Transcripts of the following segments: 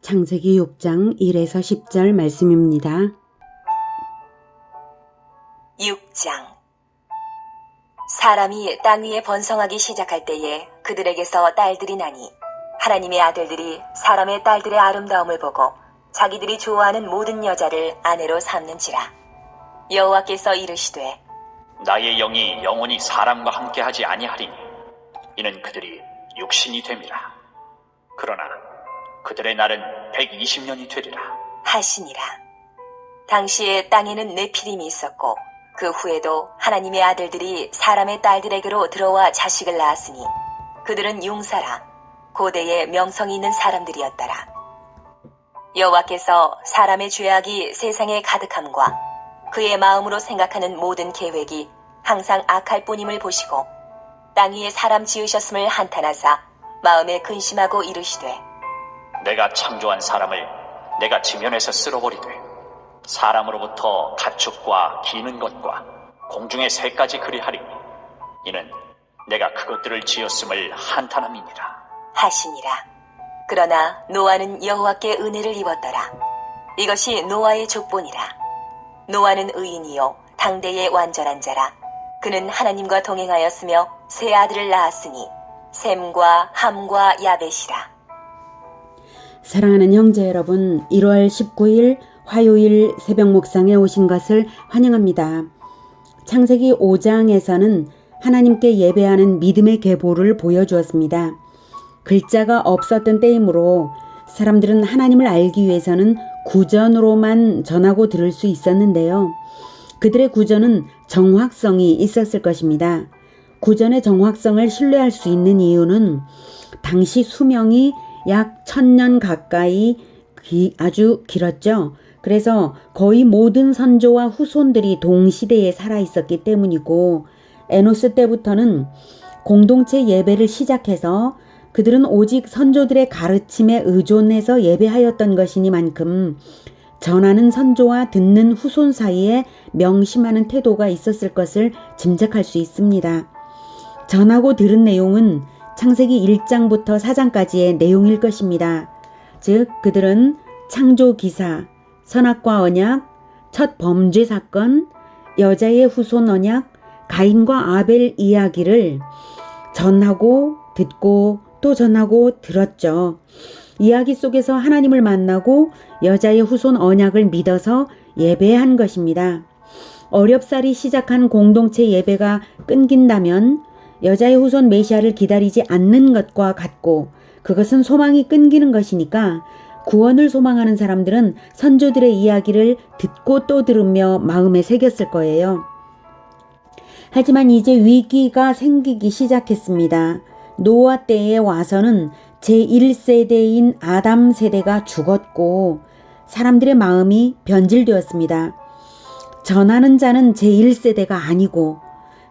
창세기 6장 1에서 10절 말씀입니다. 6장. 사람이 땅 위에 번성하기 시작할 때에 그들에게서 딸들이 나니 하나님의 아들들이 사람의 딸들의 아름다움을 보고 자기들이 좋아하는 모든 여자를 아내로 삼는지라. 여호와께서 이르시되 나의 영이 영원히 사람과 함께하지 아니하리니 이는 그들이 육신이 됨이라. 그러나 그들의 날은 120년이 되리라 하시니라. 당시에 땅에는 네피림이 있었고 그 후에도 하나님의 아들들이 사람의 딸들에게로 들어와 자식을 낳았으니 그들은 융사라 고대에 명성이 있는 사람들이었더라. 여호와께서 사람의 죄악이 세상에 가득함과 그의 마음으로 생각하는 모든 계획이 항상 악할 뿐임을 보시고 땅 위에 사람 지으셨음을 한탄하사 마음에 근심하고 이르시되 내가 창조한 사람을 내가 지면에서 쓸어버리되 사람으로부터 가축과 기는 것과 공중의 새까지 그리하리니 이는 내가 그것들을 지었음을 한탄함이니라 하시니라. 그러나 노아는 여호와께 은혜를 입었더라. 이것이 노아의 족본이라. 노아는 의인이요 당대의 완전한 자라. 그는 하나님과 동행하였으며 세 아들을 낳았으니 셈과 함과 야벳이라. 사랑하는 형제 여러분, 1월 19일 화요일 새벽 목상에 오신 것을 환영합니다. 창세기 5장에서는 하나님께 예배하는 믿음의 계보를 보여주었습니다. 글자가 없었던 때이므로 사람들은 하나님을 알기 위해서는 구전으로만 전하고 들을 수 있었는데요. 그들의 구전은 정확성이 있었을 것입니다. 구전의 정확성을 신뢰할 수 있는 이유는 당시 수명이 약 1000년 가까이 아주 길었죠. 그래서 거의 모든 선조와 후손들이 동시대에 살아있었기 때문이고, 에노스 때부터는 공동체 예배를 시작해서 그들은 오직 선조들의 가르침에 의존해서 예배하였던 것이니만큼 전하는 선조와 듣는 후손 사이에 명심하는 태도가 있었을 것을 짐작할 수 있습니다. 전하고 들은 내용은 창세기 1장부터 4장까지의 내용일 것입니다. 즉 그들은 창조 기사, 선악과 언약, 첫 범죄 사건, 여자의 후손 언약, 가인과 아벨 이야기를 전하고 듣고 또 전하고 들었죠. 이야기 속에서 하나님을 만나고 여자의 후손 언약을 믿어서 예배한 것입니다. 어렵사리 시작한 공동체 예배가 끊긴다면 여자의 후손 메시아를 기다리지 않는 것과 같고, 그것은 소망이 끊기는 것이니까 구원을 소망하는 사람들은 선조들의 이야기를 듣고 또 들으며 마음에 새겼을 거예요. 하지만 이제 위기가 생기기 시작했습니다. 노아 때에 와서는 제1세대인 아담 세대가 죽었고 사람들의 마음이 변질되었습니다. 전하는 자는 제1세대가 아니고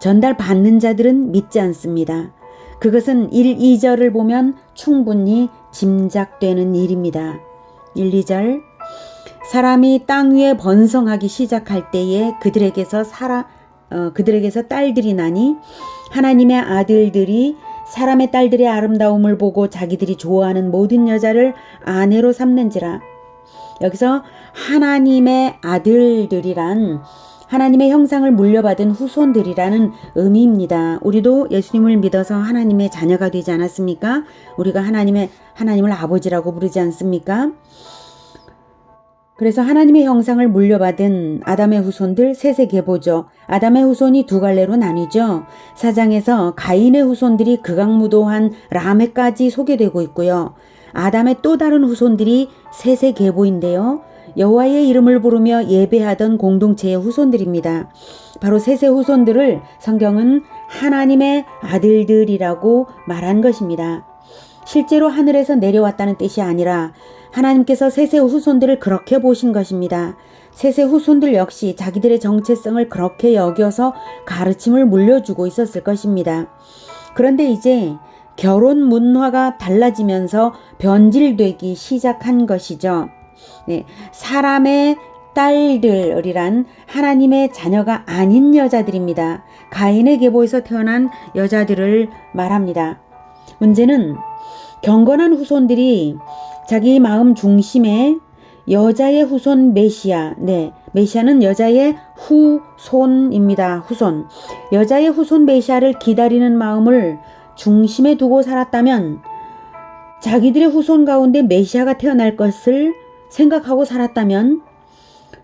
전달받는 자들은 믿지 않습니다. 그것은 1, 2절을 보면 충분히 짐작되는 일입니다. 1, 2절. 사람이 땅 위에 번성하기 시작할 때에 그들에게서 딸들이 나니 하나님의 아들들이 사람의 딸들의 아름다움을 보고 자기들이 좋아하는 모든 여자를 아내로 삼는지라. 여기서 하나님의 아들들이란 하나님의 형상을 물려받은 후손들이라는 의미입니다. 우리도 예수님을 믿어서 하나님의 자녀가 되지 않았습니까? 우리가 하나님을 아버지라고 부르지 않습니까? 그래서 하나님의 형상을 물려받은 아담의 후손들 셋의 계보죠. 아담의 후손이 두 갈래로 나뉘죠. 4장에서 가인의 후손들이 극악무도한 라멕까지 소개되고 있고요. 아담의 또 다른 후손들이 셋의 계보인데요. 여호와의 이름을 부르며 예배하던 공동체의 후손들입니다. 바로 셋의 후손들을 성경은 하나님의 아들들이라고 말한 것입니다. 실제로 하늘에서 내려왔다는 뜻이 아니라 하나님께서 셋의 후손들을 그렇게 보신 것입니다. 셋의 후손들 역시 자기들의 정체성을 그렇게 여겨서 가르침을 물려주고 있었을 것입니다. 그런데 이제 결혼 문화가 달라지면서 변질되기 시작한 것이죠. 네, 사람의 딸들이란 하나님의 자녀가 아닌 여자들입니다. 가인의 계보에서 태어난 여자들을 말합니다. 문제는 경건한 후손들이 자기 마음 중심에 여자의 후손 메시아, 메시아는 여자의 후손입니다. 후손. 여자의 후손 메시아를 기다리는 마음을 중심에 두고 살았다면, 자기들의 후손 가운데 메시아가 태어날 것을 생각하고 살았다면,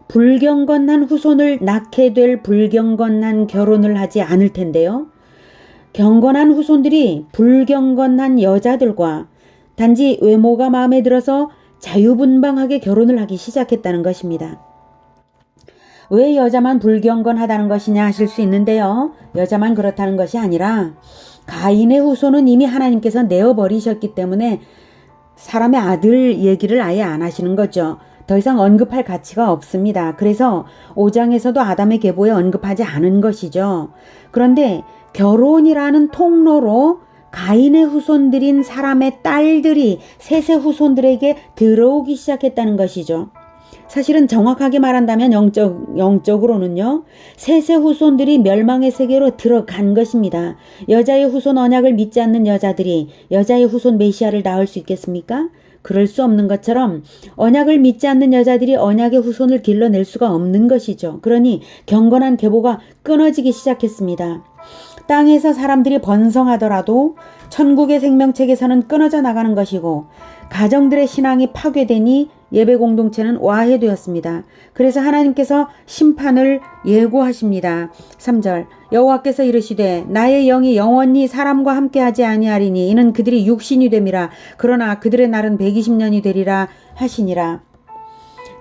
불경건한 후손을 낳게 될 불경건한 결혼을 하지 않을 텐데요. 경건한 후손들이 불경건한 여자들과 단지 외모가 마음에 들어서 자유분방하게 결혼을 하기 시작했다는 것입니다. 왜 여자만 불경건하다는 것이냐 하실 수 있는데요. 여자만 그렇다는 것이 아니라 가인의 후손은 이미 하나님께서 내어버리셨기 때문에 사람의 아들 얘기를 아예 안 하시는 거죠. 더 이상 언급할 가치가 없습니다. 그래서 5장에서도 아담의 계보에 언급하지 않은 것이죠. 그런데 결혼이라는 통로로 가인의 후손들인 사람의 딸들이 셋의 후손들에게 들어오기 시작했다는 것이죠. 사실은 정확하게 말한다면 영적으로는요. 셋의 후손들이 멸망의 세계로 들어간 것입니다. 여자의 후손 언약을 믿지 않는 여자들이 여자의 후손 메시아를 낳을 수 있겠습니까? 그럴 수 없는 것처럼 언약을 믿지 않는 여자들이 언약의 후손을 길러낼 수가 없는 것이죠. 그러니 경건한 계보가 끊어지기 시작했습니다. 땅에서 사람들이 번성하더라도 천국의 생명책에서는 끊어져 나가는 것이고, 가정들의 신앙이 파괴되니 예배 공동체는 와해되었습니다. 그래서 하나님께서 심판을 예고하십니다. 3절 여호와께서 이르시되 나의 영이 영원히 사람과 함께하지 아니하리니 이는 그들이 육신이 됨이라. 그러나 그들의 날은 120년이 되리라 하시니라.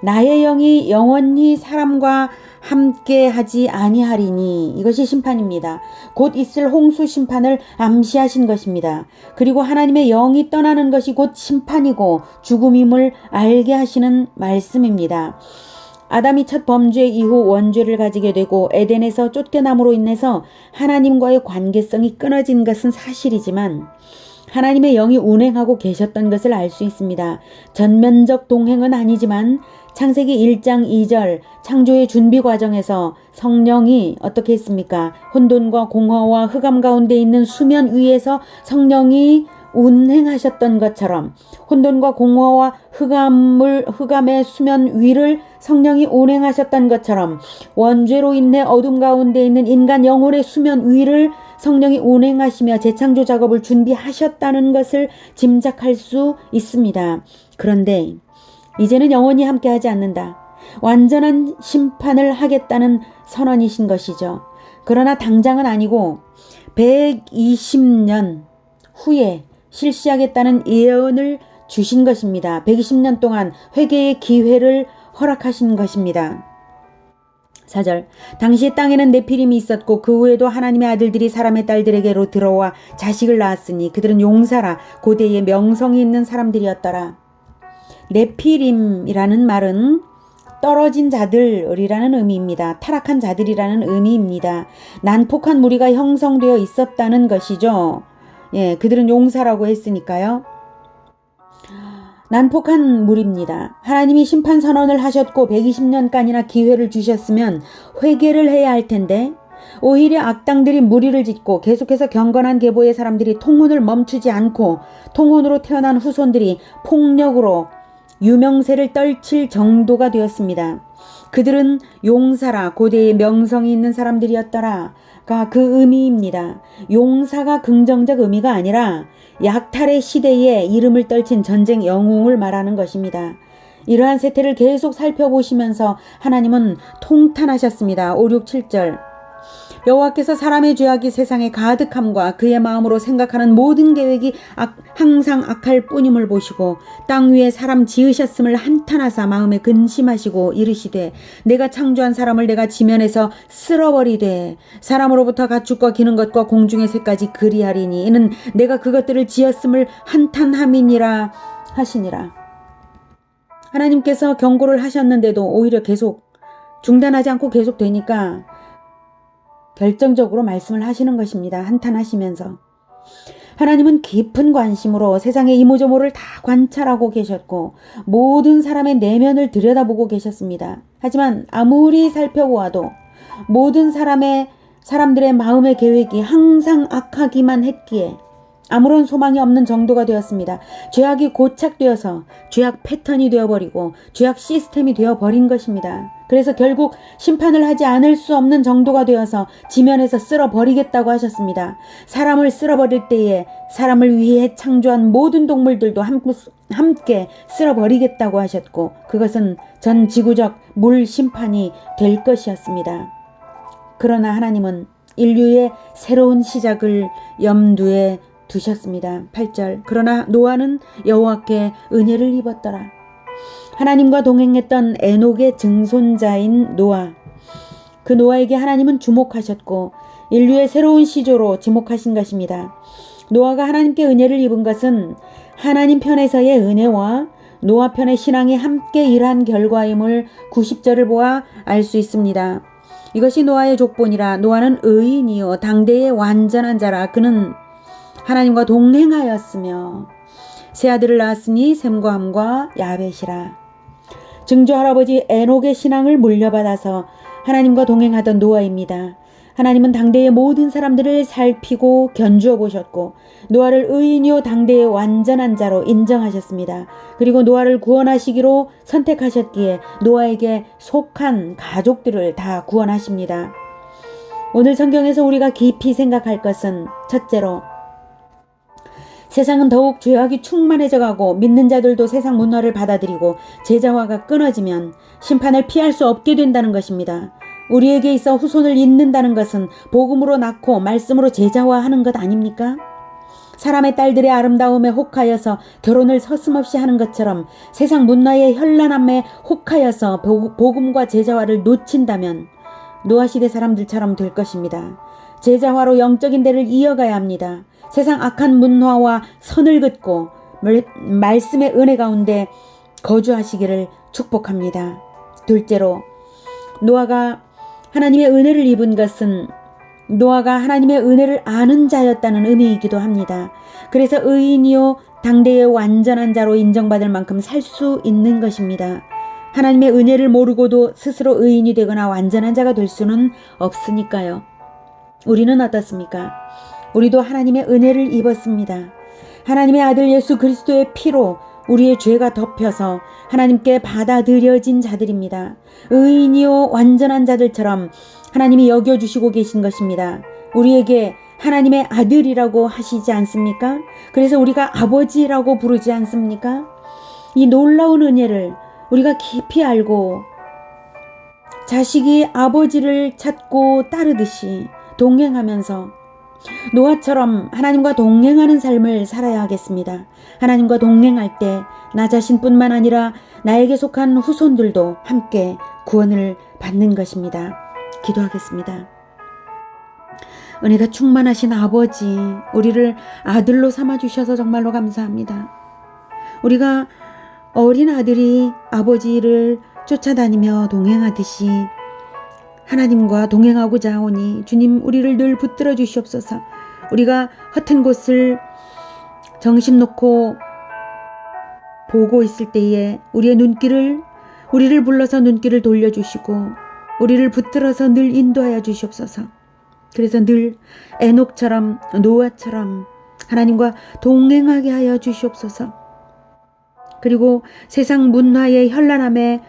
나의 영이 영원히 사람과 함께 하지 아니하리니, 이것이 심판입니다. 곧 있을 홍수 심판을 암시하신 것입니다. 그리고 하나님의 영이 떠나는 것이 곧 심판이고 죽음임을 알게 하시는 말씀입니다. 아담이 첫 범죄 이후 원죄를 가지게 되고 에덴에서 쫓겨남으로 인해서 하나님과의 관계성이 끊어진 것은 사실이지만 하나님의 영이 운행하고 계셨던 것을 알 수 있습니다. 전면적 동행은 아니지만 창세기 1장 2절 창조의 준비 과정에서 성령이 어떻게 했습니까? 혼돈과 공허와 흑암 가운데 있는 수면 위에서 성령이 운행하셨던 것처럼 혼돈과 공허와 흑암의 수면 위를 성령이 운행하셨던 것처럼 원죄로 인해 어둠 가운데 있는 인간 영혼의 수면 위를 성령이 운행하시며 재창조 작업을 준비하셨다는 것을 짐작할 수 있습니다. 그런데 이제는 영원히 함께하지 않는다. 완전한 심판을 하겠다는 선언이신 것이죠. 그러나 당장은 아니고 120년 후에 실시하겠다는 예언을 주신 것입니다. 120년 동안 회개의 기회를 허락하신 것입니다. 4절 당시 땅에는 네피림이 있었고 그 후에도 하나님의 아들들이 사람의 딸들에게로 들어와 자식을 낳았으니 그들은 용사라 고대에 명성이 있는 사람들이었더라. 네피림이라는 말은 떨어진 자들이라는 의미입니다. 타락한 자들이라는 의미입니다. 난폭한 무리가 형성되어 있었다는 것이죠. 그들은 용사라고 했으니까요. 난폭한 무리입니다. 하나님이 심판 선언을 하셨고 120년간이나 기회를 주셨으면 회개를 해야 할 텐데 오히려 악당들이 무리를 짓고 계속해서 경건한 계보의 사람들이 통혼을 멈추지 않고 통혼으로 태어난 후손들이 폭력으로 유명세를 떨칠 정도가 되었습니다. 그들은 용사라 고대에 명성이 있는 사람들이었더라가 그 의미입니다. 용사가 긍정적 의미가 아니라 약탈의 시대에 이름을 떨친 전쟁 영웅을 말하는 것입니다. 이러한 세태를 계속 살펴보시면서 하나님은 통탄하셨습니다. 5, 6, 7절 여호와께서 사람의 죄악이 세상에 가득함과 그의 마음으로 생각하는 모든 계획이 항상 악할 뿐임을 보시고 땅 위에 사람 지으셨음을 한탄하사 마음에 근심하시고 이르시되 내가 창조한 사람을 내가 지면에서 쓸어버리되 사람으로부터 가축과 기는 것과 공중의 새까지 그리하리니 이는 내가 그것들을 지었음을 한탄함이니라 하시니라. 하나님께서 경고를 하셨는데도 오히려 계속 중단하지 않고 계속 되니까 결정적으로 말씀을 하시는 것입니다. 한탄하시면서. 하나님은 깊은 관심으로 세상의 이모저모를 다 관찰하고 계셨고 모든 사람의 내면을 들여다보고 계셨습니다. 하지만 아무리 살펴보아도 모든 사람들의 마음의 계획이 항상 악하기만 했기에 아무런 소망이 없는 정도가 되었습니다. 죄악이 고착되어서 죄악 패턴이 되어버리고 죄악 시스템이 되어버린 것입니다. 그래서 결국 심판을 하지 않을 수 없는 정도가 되어서 지면에서 쓸어버리겠다고 하셨습니다. 사람을 쓸어버릴 때에 사람을 위해 창조한 모든 동물들도 함께 쓸어버리겠다고 하셨고, 그것은 전 지구적 물 심판이 될 것이었습니다. 그러나 하나님은 인류의 새로운 시작을 염두에 두셨습니다. 8절. 그러나 노아는 여호와께 은혜를 입었더라. 하나님과 동행했던 에녹의 증손자인 노아. 그 노아에게 하나님은 주목하셨고 인류의 새로운 시조로 지목하신 것입니다. 노아가 하나님께 은혜를 입은 것은 하나님 편에서의 은혜와 노아 편의 신앙이 함께 일한 결과임을 90절을 보아 알 수 있습니다. 이것이 노아의 족본이라. 노아는 의인이요 당대의 완전한 자라. 그는 하나님과 동행하였으며 세 아들을 낳았으니 셈과 함과 야벳이라. 증조 할아버지 에녹의 신앙을 물려받아서 하나님과 동행하던 노아입니다. 하나님은 당대의 모든 사람들을 살피고 견주어 보셨고 노아를 의인이요 당대의 완전한 자로 인정하셨습니다. 그리고 노아를 구원하시기로 선택하셨기에 노아에게 속한 가족들을 다 구원하십니다. 오늘 성경에서 우리가 깊이 생각할 것은 첫째로, 세상은 더욱 죄악이 충만해져가고 믿는 자들도 세상 문화를 받아들이고 제자화가 끊어지면 심판을 피할 수 없게 된다는 것입니다. 우리에게 있어 후손을 잇는다는 것은 복음으로 낳고 말씀으로 제자화하는 것 아닙니까? 사람의 딸들의 아름다움에 혹하여서 결혼을 서슴없이 하는 것처럼 세상 문화의 현란함에 혹하여서 복음과 제자화를 놓친다면 노아시대 사람들처럼 될 것입니다. 제자화로 영적인 데를 이어가야 합니다. 세상 악한 문화와 선을 긋고 말씀의 은혜 가운데 거주하시기를 축복합니다. 둘째로, 노아가 하나님의 은혜를 입은 것은 노아가 하나님의 은혜를 아는 자였다는 의미이기도 합니다. 그래서 의인이요 당대의 완전한 자로 인정받을 만큼 살 수 있는 것입니다. 하나님의 은혜를 모르고도 스스로 의인이 되거나 완전한 자가 될 수는 없으니까요. 우리는 어떻습니까? 우리도 하나님의 은혜를 입었습니다. 하나님의 아들 예수 그리스도의 피로 우리의 죄가 덮여서 하나님께 받아들여진 자들입니다. 의인이요 완전한 자들처럼 하나님이 여겨주시고 계신 것입니다. 우리에게 하나님의 아들이라고 하시지 않습니까? 그래서 우리가 아버지라고 부르지 않습니까? 이 놀라운 은혜를 우리가 깊이 알고 자식이 아버지를 찾고 따르듯이 동행하면서 노아처럼 하나님과 동행하는 삶을 살아야 하겠습니다. 하나님과 동행할 때 나 자신뿐만 아니라 나에게 속한 후손들도 함께 구원을 받는 것입니다. 기도하겠습니다. 은혜가 충만하신 아버지, 우리를 아들로 삼아주셔서 정말로 감사합니다. 우리가 어린 아들이 아버지를 쫓아다니며 동행하듯이 하나님과 동행하고자 하오니 주님 우리를 늘 붙들어 주시옵소서. 우리가 허튼 곳을 정신 놓고 보고 있을 때에 우리를 불러서 눈길을 돌려주시고 우리를 붙들어서 늘 인도하여 주시옵소서. 그래서 늘 에녹처럼 노아처럼 하나님과 동행하게 하여 주시옵소서. 그리고 세상 문화의 현란함에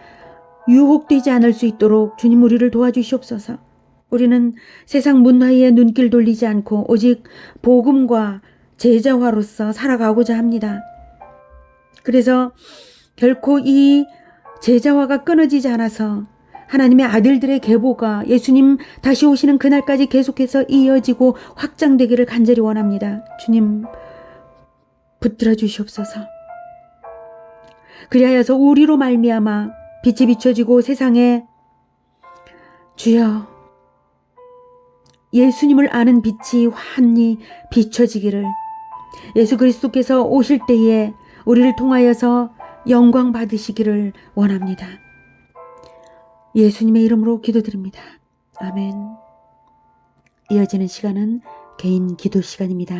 유혹되지 않을 수 있도록 주님 우리를 도와주시옵소서. 우리는 세상 문화에 눈길 돌리지 않고 오직 복음과 제자화로서 살아가고자 합니다. 그래서 결코 이 제자화가 끊어지지 않아서 하나님의 아들들의 계보가 예수님 다시 오시는 그날까지 계속해서 이어지고 확장되기를 간절히 원합니다. 주님 붙들어 주시옵소서. 그리하여서 우리로 말미암아 빛이 비춰지고 세상에 주여 예수님을 아는 빛이 환히 비춰지기를, 예수 그리스도께서 오실 때에 우리를 통하여서 영광 받으시기를 원합니다. 예수님의 이름으로 기도드립니다. 아멘. 이어지는 시간은 개인 기도 시간입니다.